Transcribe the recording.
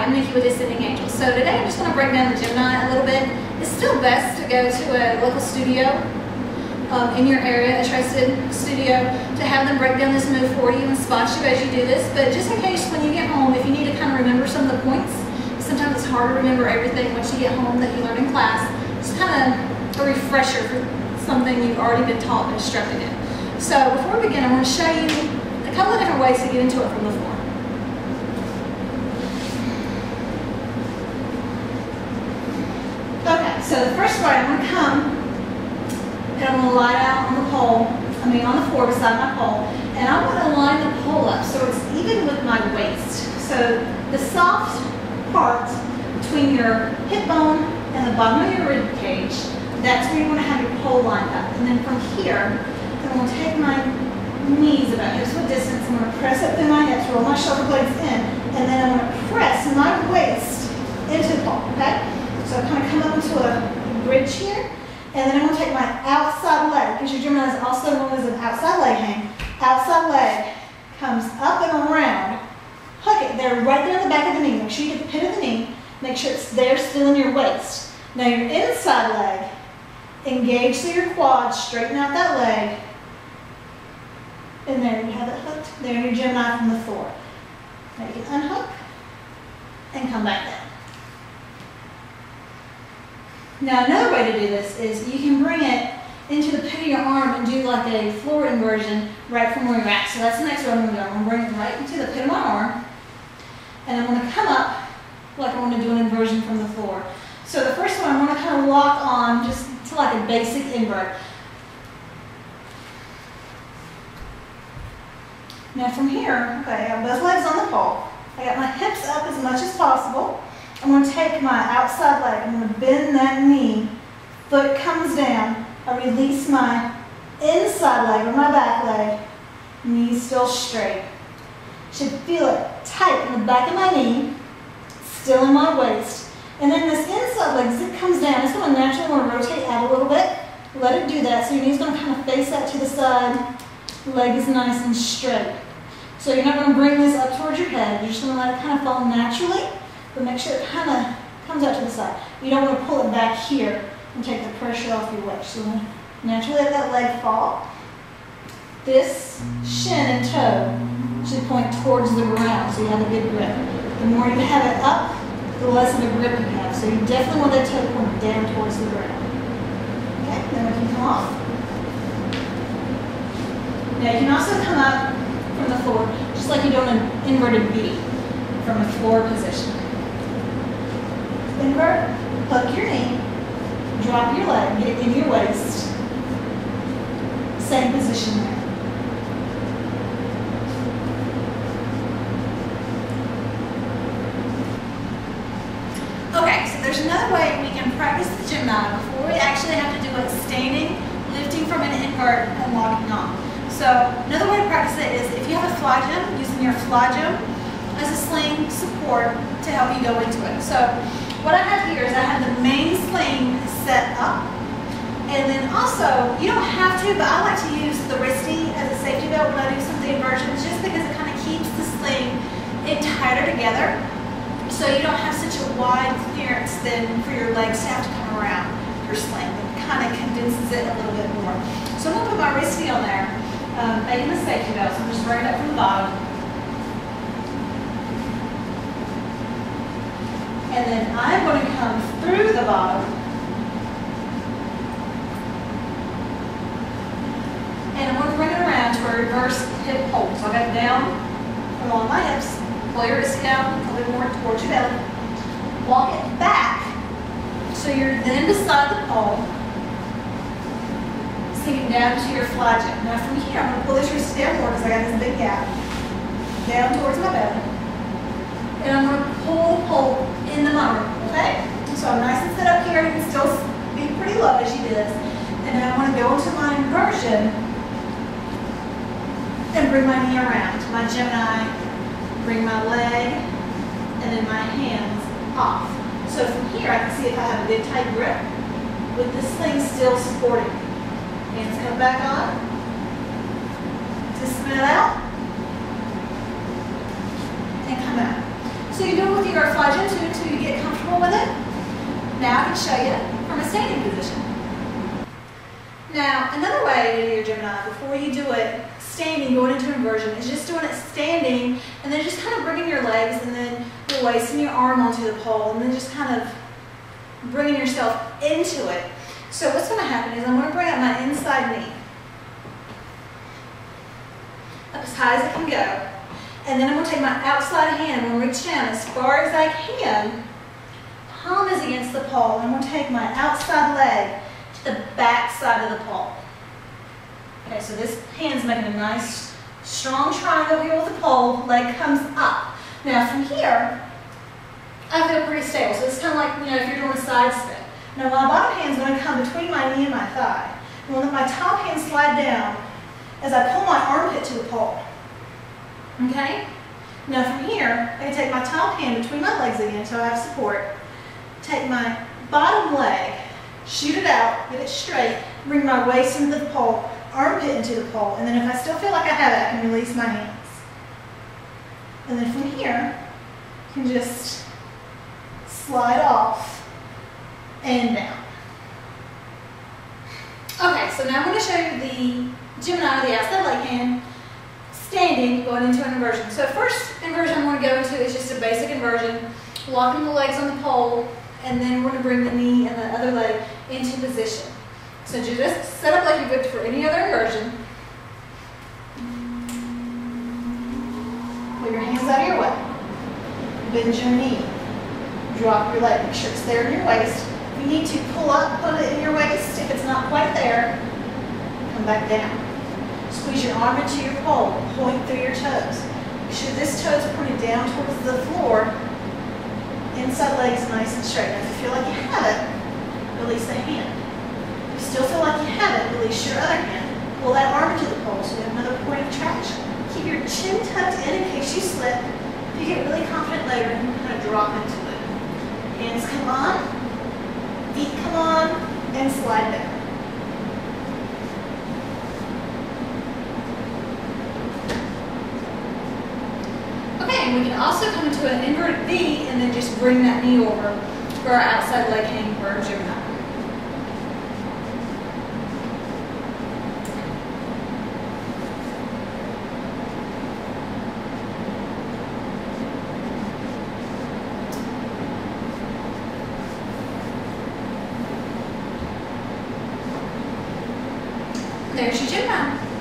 and Nikki with Ascending Angels. So today I'm just going to break down the Gemini a little bit. It's still best to go to a local studio in your area, a trusted studio, to have them break down this move for you and spot you as you do this. But just in case when you get home, if you need to kind of remember some of the points, sometimes it's hard to remember everything once you get home that you learned in class. It's kind of a refresher for something you've already been taught and instructed in. So before we begin, I want to show you a couple of different ways to get into it from the floor. Okay, so the first way, I'm going to come and I'm going to lie down on the pole, on the floor beside my pole, and I'm going to line the pole up so it's even with my waist. So the soft part between your hip bone and the bottom of your rib cage, that's where you want to have your pole lined up. And then from here, I'm going to take my knees about hips width distance. I'm going to press up through my hips, roll my shoulder blades in, and then I'm going to press my waist into the pole, okay? So I kind of come up into a bridge here. And then I'm going to take my outside leg, because your Gemini is also known as an outside leg hang. Outside leg comes up and around. Hook it there, right there in the back of the knee. Make sure you get the pit of the knee. Make sure it's there still in your waist. Now your inside leg, engage through your quads, straighten out that leg. And there you have it hooked. There your Gemini from the floor. Now you can unhook and come back down. Now another way to do this is you can bring it into the pit of your arm and do like a floor inversion right from where you're at. So that's the next way I'm going to do. I'm going to bring it right into the pit of my arm, and I'm going to come up like I want to do an inversion from the floor. So the first one, I'm going to kind of lock on just to like a basic invert. Now from here, okay, I have both legs on the pole. I got my hips up as much as possible. I'm going to take my outside leg, I'm going to bend that knee, foot comes down, I release my inside leg or my back leg, knee still straight. Should feel it tight in the back of my knee, still in my waist. And then this inside leg, as it comes down, it's going to naturally want to rotate out a little bit. Let it do that, so your knee's going to kind of face out to the side, leg is nice and straight. So you're not going to bring this up towards your head, you're just going to let it kind of fall naturally. But make sure it kind of comes out to the side. You don't want to pull it back here and take the pressure off your waist. So you want to naturally let that leg fall. This shin and toe should point towards the ground so you have a good grip. The more you have it up, the less of a grip you have. So you definitely want that toe point down towards the ground. Okay, then we can come off. Now you can also come up from the floor, just like you're doing an inverted V from a floor position. Invert, hook your knee, drop your leg, get it in your waist. Same position there. Okay, so there's another way we can practice the Gemini before we actually have to do it standing, lifting from an invert, and locking on. So another way to practice it is if you have a fly jump, using your fly jump as a sling support to help you go into it. So what I have here is I have the main sling set up, and then also, you don't have to, but I like to use the wristy as a safety belt when I do some of the inversions, just because it kind of keeps the sling tighter together, so you don't have such a wide clearance then for your legs to have to come around your sling. It kind of condenses it a little bit more. So I'm going to put my wristy on there, making the safety belt, so I'm just bringing it up from the bottom. And then I'm going to come through the bottom and I'm going to bring it around to a reverse hip hold. So I got it down along my hips, pull your wrist down a little bit more towards your belly, walk it back so you're then beside the pole, sinking down to your fly jump. Now from here, I'm going to pull this wrist down more because I got this big gap, down towards my belly. And I'm going to pull the pole into my room, okay? So I'm nice and set up here. You can still be pretty low as you do this. And then I want to go into my inversion and bring my knee around. My Gemini, bring my leg, and then my hands off. So from here, I can see if I have a good tight grip with this thing still supporting. Hands come back on. To spin it out. And come out. So you do it with your flageolet too until you get comfortable with it. Now I can show you from a standing position. Now, another way to do your Gemini before you do it standing, going into inversion, is just doing it standing and then just kind of bringing your legs and then your waist and your arm onto the pole and then just kind of bringing yourself into it. So what's going to happen is I'm going to bring up my inside knee up as high as it can go. And then I'm going to take my outside hand, I'm going to reach down as far as I can. Palm is against the pole. I'm going to take my outside leg to the back side of the pole. Okay, so this hand's making a nice, strong triangle here with the pole. Leg comes up. Now from here, I feel pretty stable. So it's kind of like, if you're doing a side spin. Now my bottom hand's going to come between my knee and my thigh. I'm going to let my top hand slide down as I pull my armpit to the pole. Okay? Now from here, I can take my top hand between my legs again so I have support. Take my bottom leg, shoot it out, get it straight, bring my waist into the pole, armpit into the pole, and then if I still feel like I have it, I can release my hands. And then from here, you can just slide off and down. Okay, so now I'm going to show you the Gemini, the outside leg hand, standing, going into an inversion. So first inversion I'm going to go into is just a basic inversion, locking the legs on the pole, and then we're going to bring the knee and the other leg into position. So just set up like you would for any other inversion. Pull your hands out of your way. Bend your knee. Drop your leg. Make sure it's there in your waist. If you need to pull up, put it in your waist. If it's not quite there, come back down. Squeeze your arm into your pole. Point through your toes. Make sure this toe is pointed down towards the floor. Inside leg's nice and straight. Now if you feel like you have it, release the hand. If you still feel like you have it, release your other hand. Pull that arm into the pole so you have another point of traction. Keep your chin tucked in case you slip. If you get really confident later, you can kind of drop into it. Hands come on, feet come on, and slide down. Okay, we can also come into an invert V and then just bring that knee over for our outside leg hang for our Gemini. There's your Gemini.